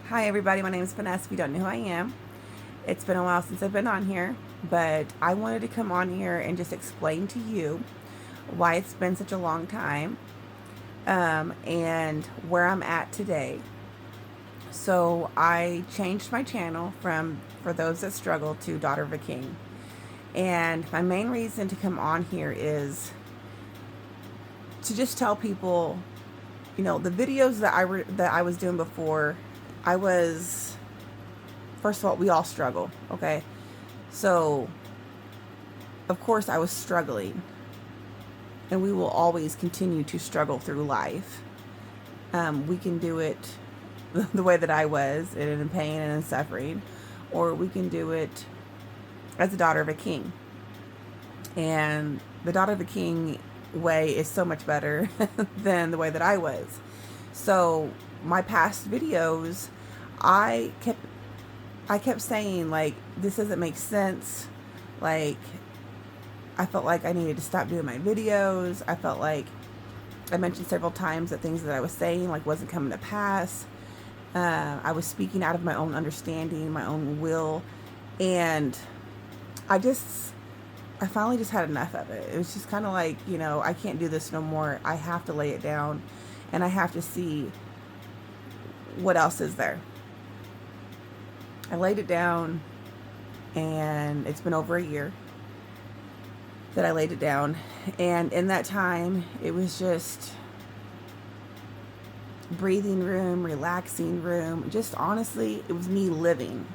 Hi everybody, my name is Vanessa if you don't know who I am. It's been a while since I've been on here, but I wanted to come on here and just explain to you why it's been such a long time and where I'm at today. So I changed my channel from For Those That Struggle to Daughter of a King. And my main reason to come on here is to just tell people, the videos that I was doing before, first of all, we all struggle, okay? So, of course, I was struggling, and we will always continue to struggle through life. We can do it the way that I was, in pain and in suffering, or we can do it as a daughter of a king. And the daughter of a king way is so much better than the way that I was. So my past videos, I kept saying, like, this doesn't make sense. Like, I felt like I needed to stop doing my videos. I felt like I mentioned several times that things that I was saying, like, wasn't coming to pass. I was speaking out of my own understanding, my own will. And I finally just had enough of it. It was just kind of like, I can't do this no more. I have to lay it down, and I have to see what else is there. I laid it down, and it's been over a year that I laid it down. And in that time, it was just breathing room, relaxing room. Just honestly, it was me living.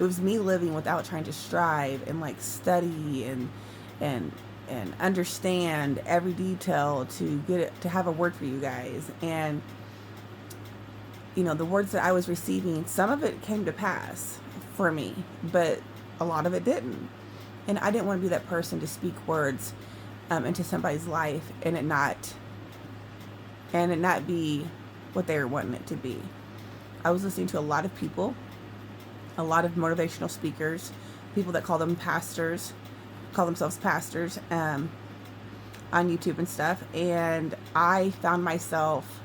It was me living without trying to strive and like study and understand every detail to get it, to have a word for you guys. And the words that I was receiving, some of it came to pass for me, but a lot of it didn't. And I didn't want to be that person to speak words into somebody's life and it not be what they were wanting it to be. I was listening to a lot of people, a lot of motivational speakers, people that call themselves pastors on YouTube and stuff. And I found myself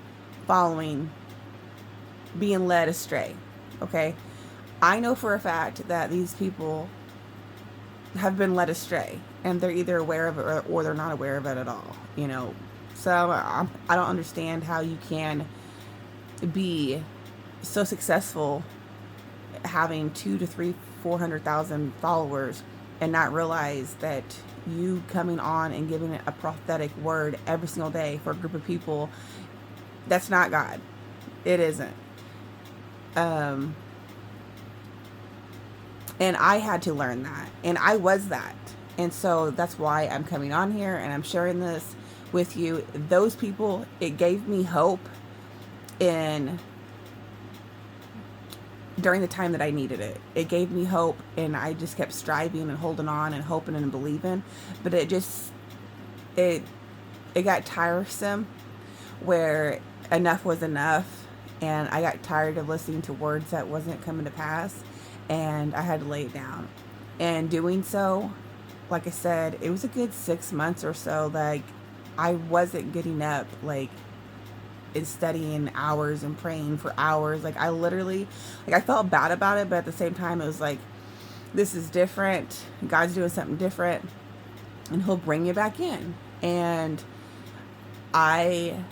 being led astray. Okay. I know for a fact that these people have been led astray, and they're either aware of it or they're not aware of it at all, So I don't understand how you can be so successful having 2 to 3, 400,000 followers and not realize that you coming on and giving it a prophetic word every single day for a group of people, that's not God. It isn't. And I had to learn that, and I was that. And so that's why I'm coming on here and I'm sharing this with you. Those people, it gave me hope during the time that I needed it. It gave me hope, and I just kept striving and holding on and hoping and believing. But it got tiresome, where enough was enough, and I got tired of listening to words that wasn't coming to pass, and I had to lay it down. And doing so, like I said, it was a good 6 months or so. Like, I wasn't getting up, like, and studying hours and praying for hours. Like, I literally, I felt bad about it, but at the same time, it was like, this is different. God's doing something different, and He'll bring you back in. And I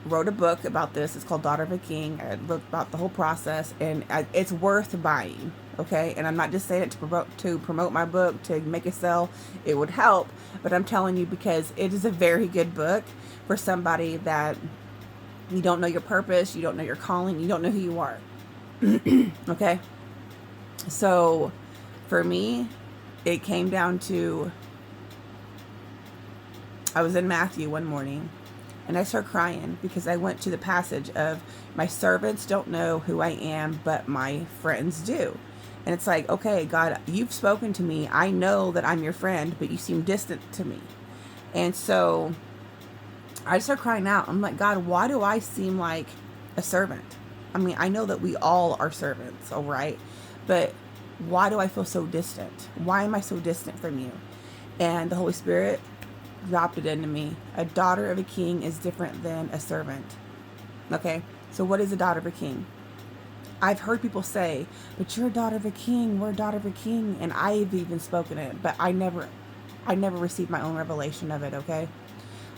wrote a book about this. It's called Daughter of a King. I looked about the whole process, and it's worth buying. Okay, and I'm not just saying it to promote my book, to make it sell. It would help, but I'm telling you because it is a very good book for somebody that you don't know your purpose, you don't know your calling, you don't know who you are. Okay, so for me, it came down to, I was in Matthew one morning, and I started crying because I went to the passage of, my servants don't know who I am, but my friends do. And it's like, okay, God, you've spoken to me. I know that I'm your friend, but you seem distant to me. And so I started crying out. I'm like, God, why do I seem like a servant? I mean, I know that we all are servants, all right? But why do I feel so distant? Why am I so distant from you? And the Holy Spirit dropped it into me. A daughter of a king is different than a servant. Okay, so what is a daughter of a king? I've heard people say, but you're a daughter of a king, we're a daughter of a king, and I've even spoken it, but I never received my own revelation of it, okay?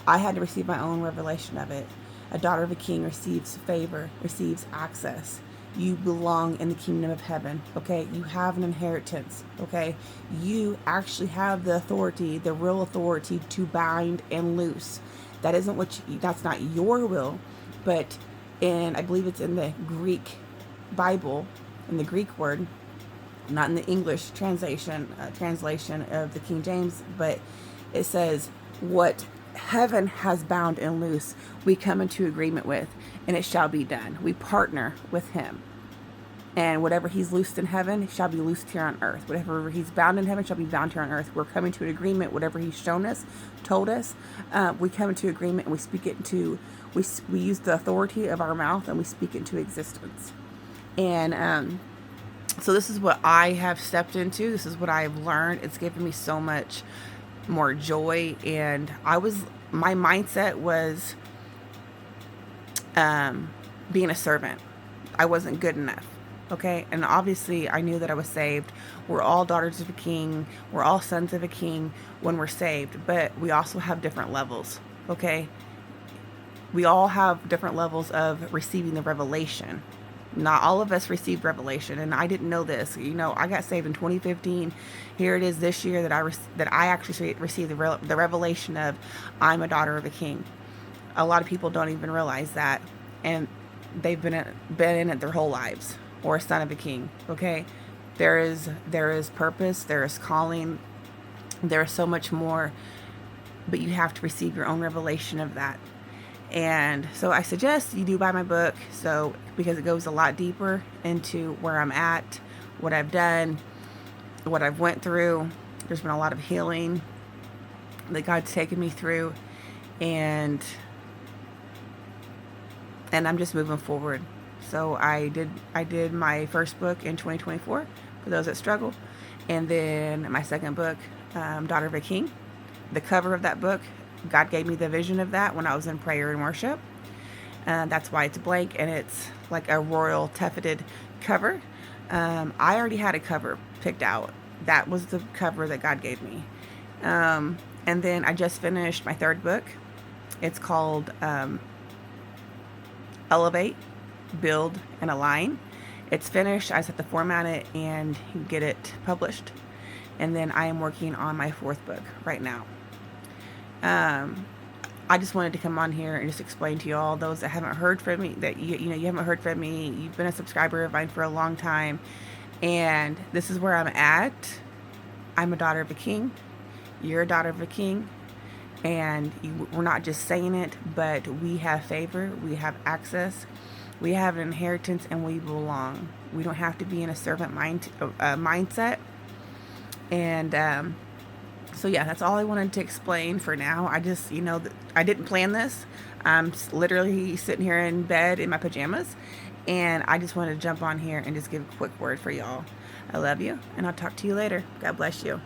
I had to receive my own revelation of it. A daughter of a king receives favor, receives access. You belong in the kingdom of heaven, okay? You have an inheritance, okay? You actually have the authority, the real authority to bind and loose. That isn't that's not your will, but I believe it's in the Greek Bible, in the Greek word, not in the English translation of the King James, but it says, what heaven has bound and loose, we come into agreement with, and it shall be done. We partner with him. And whatever he's loosed in heaven shall be loosed here on earth. Whatever he's bound in heaven shall be bound here on earth. We're coming to an agreement. Whatever he's shown us, told us, we come into agreement and we speak it into, we use the authority of our mouth and we speak it into existence. And so this is what I have stepped into. This is what I have learned. It's given me so much more joy. And my mindset was being a servant. I wasn't good enough. Okay, and obviously I knew that I was saved. We're all daughters of a king. We're all sons of a king when we're saved, but we also have different levels, okay? We all have different levels of receiving the revelation. Not all of us received revelation, and I didn't know this. You know, I got saved in 2015. Here it is this year that I actually received the revelation of I'm a daughter of a king. A lot of people don't even realize that, and they've been in it their whole lives. Or a son of a king, okay? There is purpose, there is calling, there is so much more, but you have to receive your own revelation of that. And so I suggest you do buy my book, because it goes a lot deeper into where I'm at, what I've done, what I've went through. There's been a lot of healing that God's taken me through, and I'm just moving forward. So I did my first book in 2024 for those that struggle, and then my second book, Daughter of a King. The cover of that book, God gave me the vision of that when I was in prayer and worship. That's why it's blank, and it's like a royal taffeted cover. I already had a cover picked out. That was the cover that God gave me. And then I just finished my third book. It's called Elevate, Build, and Align. It's finished. I just have to format it and get it published. And then I am working on my fourth book right now. I just wanted to come on here and just explain to you all, those that haven't heard from me, that you haven't heard from me. You've been a subscriber of mine for a long time, and this is where I'm at. I'm a daughter of a king. You're a daughter of a king. And we're not just saying it, but we have favor, we have access, we have an inheritance, and we belong. We don't have to be in a servant mindset. And so yeah, that's all I wanted to explain for now. I just, I didn't plan this. I'm literally sitting here in bed in my pajamas, and I just wanted to jump on here and just give a quick word for y'all. I love you, and I'll talk to you later. God bless you.